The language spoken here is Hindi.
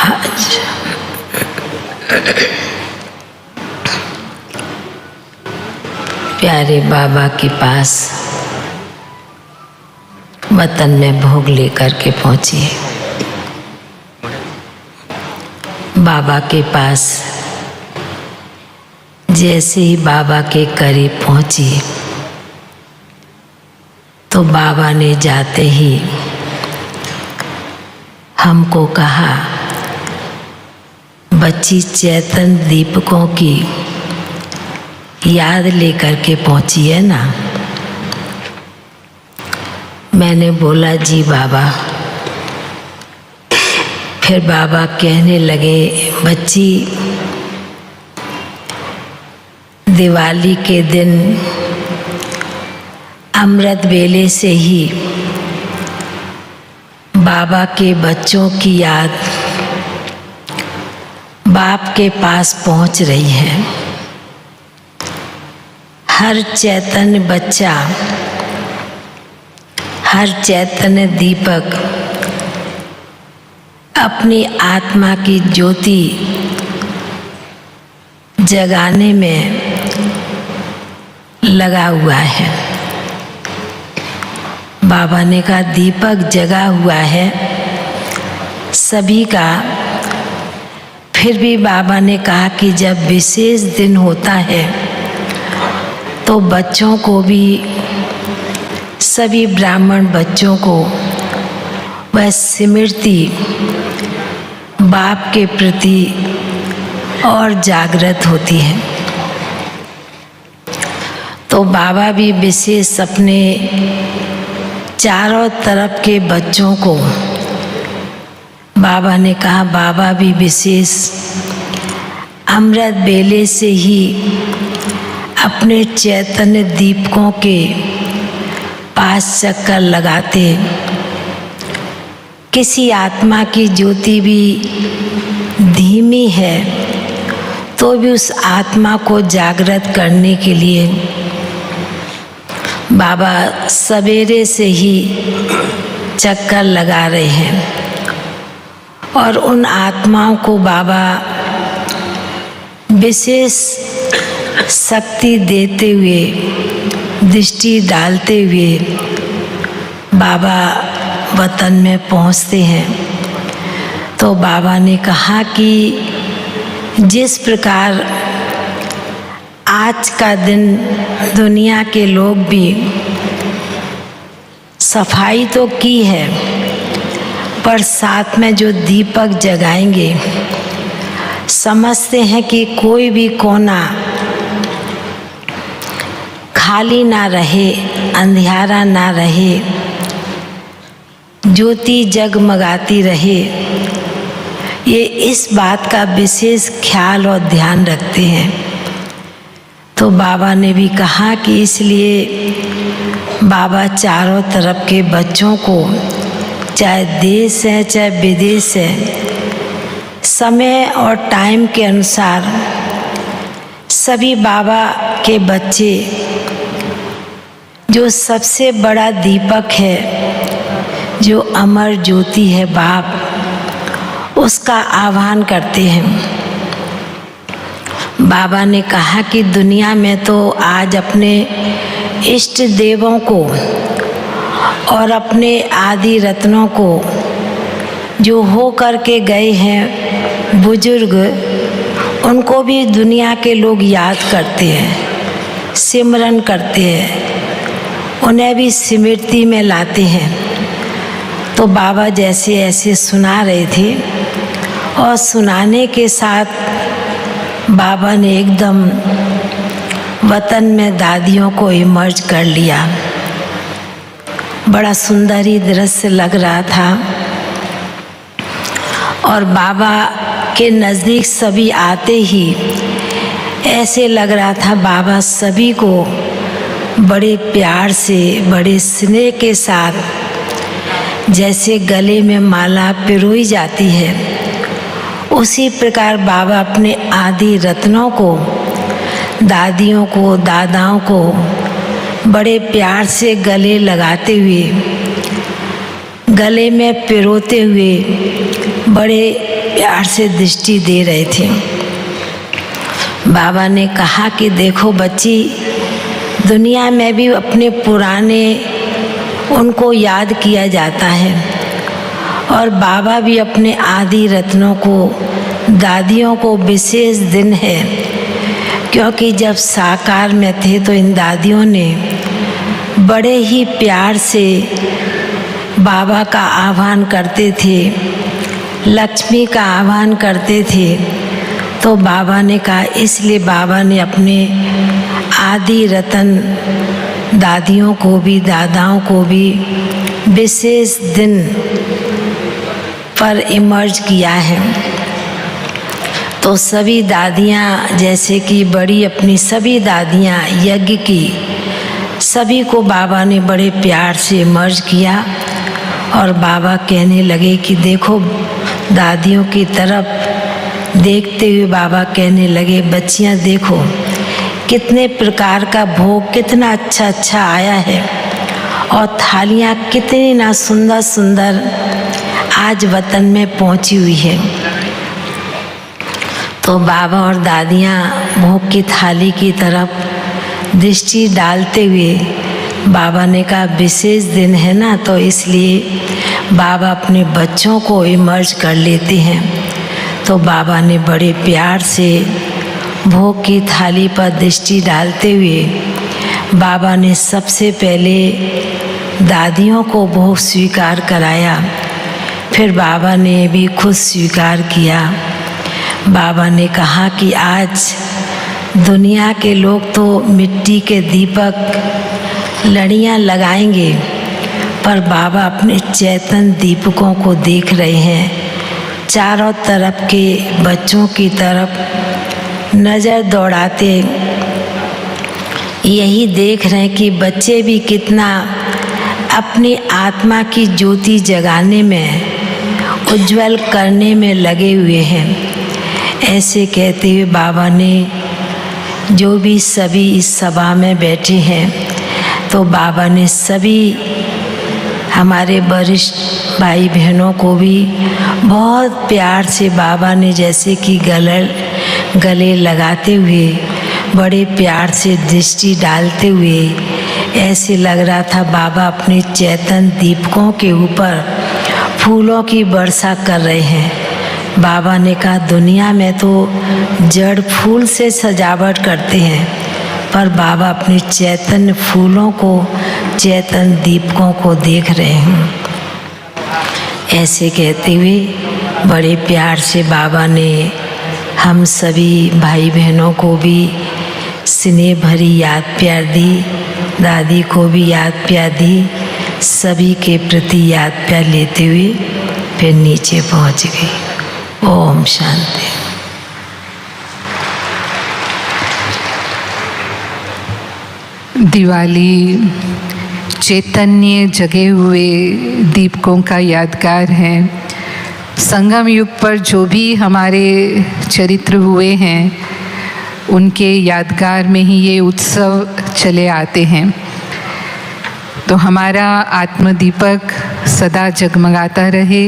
आज प्यारे बाबा के पास वतन में भोग लेकर के पहुंची। बाबा के पास जैसे ही बाबा के करीब पहुंची तो बाबा ने जाते ही हमको कहा, बच्ची चैतन्य दीपकों की याद लेकर के पहुंची है ना। मैंने बोला जी बाबा। फिर बाबा कहने लगे, बच्ची दिवाली के दिन अमृत वेले से ही बाबा के बच्चों की याद बाप के पास पहुंच रही है। हर चैतन्य बच्चा, हर चैतन्य दीपक अपनी आत्मा की ज्योति जगाने में लगा हुआ है। बाबा ने कहा दीपक जगा हुआ है सभी का। फिर भी बाबा ने कहा कि जब विशेष दिन होता है तो बच्चों को भी, सभी ब्राह्मण बच्चों को वह स्मृति बाप के प्रति और जागृत होती है। तो बाबा भी विशेष अपने चारों तरफ के बच्चों को, बाबा ने कहा बाबा भी विशेष अमृत बेले से ही अपने चैतन्य दीपकों के पास चक्कर लगाते। किसी आत्मा की ज्योति भी धीमी है तो भी उस आत्मा को जागृत करने के लिए बाबा सवेरे से ही चक्कर लगा रहे हैं। और उन आत्माओं को बाबा विशेष शक्ति देते हुए, दृष्टि डालते हुए बाबा वतन में पहुंचते हैं। तो बाबा ने कहा कि जिस प्रकार आज का दिन दुनिया के लोग भी सफाई तो की है, पर साथ में जो दीपक जगाएंगे, समझते हैं कि कोई भी कोना खाली ना रहे, अंधियारा ना रहे, ज्योति जगमगाती रहे। ये इस बात का विशेष ख्याल और ध्यान रखते हैं। तो बाबा ने भी कहा कि इसलिए बाबा चारों तरफ के बच्चों को, चाहे देश है चाहे विदेश है, समय और टाइम के अनुसार सभी बाबा के बच्चे, जो सबसे बड़ा दीपक है, जो अमर ज्योति है बाप, उसका आह्वान करते हैं। बाबा ने कहा कि दुनिया में तो आज अपने इष्ट देवों को और अपने आदि रत्नों को, जो हो कर के गए हैं बुजुर्ग, उनको भी दुनिया के लोग याद करते हैं, सिमरन करते हैं, उन्हें भी स्मृति में लाते हैं। तो बाबा जैसे ऐसे सुना रहे थे और सुनाने के साथ बाबा ने एकदम वतन में दादियों को इमर्ज कर लिया। बड़ा सुंदर ही दृश्य लग रहा था। और बाबा के नज़दीक सभी आते ही ऐसे लग रहा था बाबा सभी को बड़े प्यार से, बड़े स्नेह के साथ जैसे गले में माला पिरोई जाती है, उसी प्रकार बाबा अपने आदि रत्नों को, दादियों को, दादाओं को बड़े प्यार से गले लगाते हुए, गले में पिरोते हुए बड़े प्यार से दृष्टि दे रहे थे। बाबा ने कहा कि देखो बच्ची, दुनिया में भी अपने पुराने उनको याद किया जाता है, और बाबा भी अपने आदि रत्नों को, दादियों को विशेष दिन है, क्योंकि जब साकार में थे तो इन दादियों ने बड़े ही प्यार से बाबा का आह्वान करते थे, लक्ष्मी का आह्वान करते थे। तो बाबा ने कहा, इसलिए बाबा ने अपने आदि रतन दादियों को भी, दादाओं को भी विशेष दिन पर इमर्ज किया है। तो सभी दादियाँ, जैसे कि बड़ी अपनी सभी दादियाँ यज्ञ की, सभी को बाबा ने बड़े प्यार से इमर्ज किया। और बाबा कहने लगे कि देखो, दादियों की तरफ देखते हुए बाबा कहने लगे, बच्चियाँ देखो कितने प्रकार का भोग कितना अच्छा अच्छा आया है, और थालियाँ कितनी ना सुंदर सुंदर आज वतन में पहुँची हुई है। तो बाबा और दादियाँ भोग की थाली की तरफ दृष्टि डालते हुए बाबा ने कहा, विशेष दिन है ना, तो इसलिए बाबा अपने बच्चों को इमर्ज कर लेते हैं। तो बाबा ने बड़े प्यार से भोग की थाली पर दृष्टि डालते हुए बाबा ने सबसे पहले दादियों को भोग स्वीकार कराया, फिर बाबा ने भी खुद स्वीकार किया। बाबा ने कहा कि आज दुनिया के लोग तो मिट्टी के दीपक लड़ियाँ लगाएंगे, पर बाबा अपने चैतन्य दीपकों को देख रहे हैं। चारों तरफ के बच्चों की तरफ नज़र दौड़ाते यही देख रहे हैं कि बच्चे भी कितना अपनी आत्मा की ज्योति जगाने में, उज्जवल करने में लगे हुए हैं। ऐसे कहते हुए बाबा ने जो भी सभी इस सभा में बैठे हैं, तो बाबा ने सभी हमारे वरिष्ठ भाई बहनों को भी बहुत प्यार से बाबा ने जैसे कि गले लगाते हुए, बड़े प्यार से दृष्टि डालते हुए ऐसे लग रहा था बाबा अपने चैतन्य दीपकों के ऊपर फूलों की वर्षा कर रहे हैं। बाबा ने कहा, दुनिया में तो जड़ फूल से सजावट करते हैं, पर बाबा अपने चैतन्य फूलों को, चैतन्य दीपकों को देख रहे हैं। ऐसे कहते हुए बड़े प्यार से बाबा ने हम सभी भाई बहनों को भी स्नेह भरी याद प्यार दी, दादी को भी याद प्यार दी, सभी के प्रति याद प्यार लेते हुए फिर नीचे पहुंच गई। ओम शांति। दिवाली चैतन्य जगे हुए दीपकों का यादगार है। संगम युग पर जो भी हमारे चरित्र हुए हैं, उनके यादगार में ही ये उत्सव चले आते हैं। तो हमारा आत्मदीपक सदा जगमगाता रहे।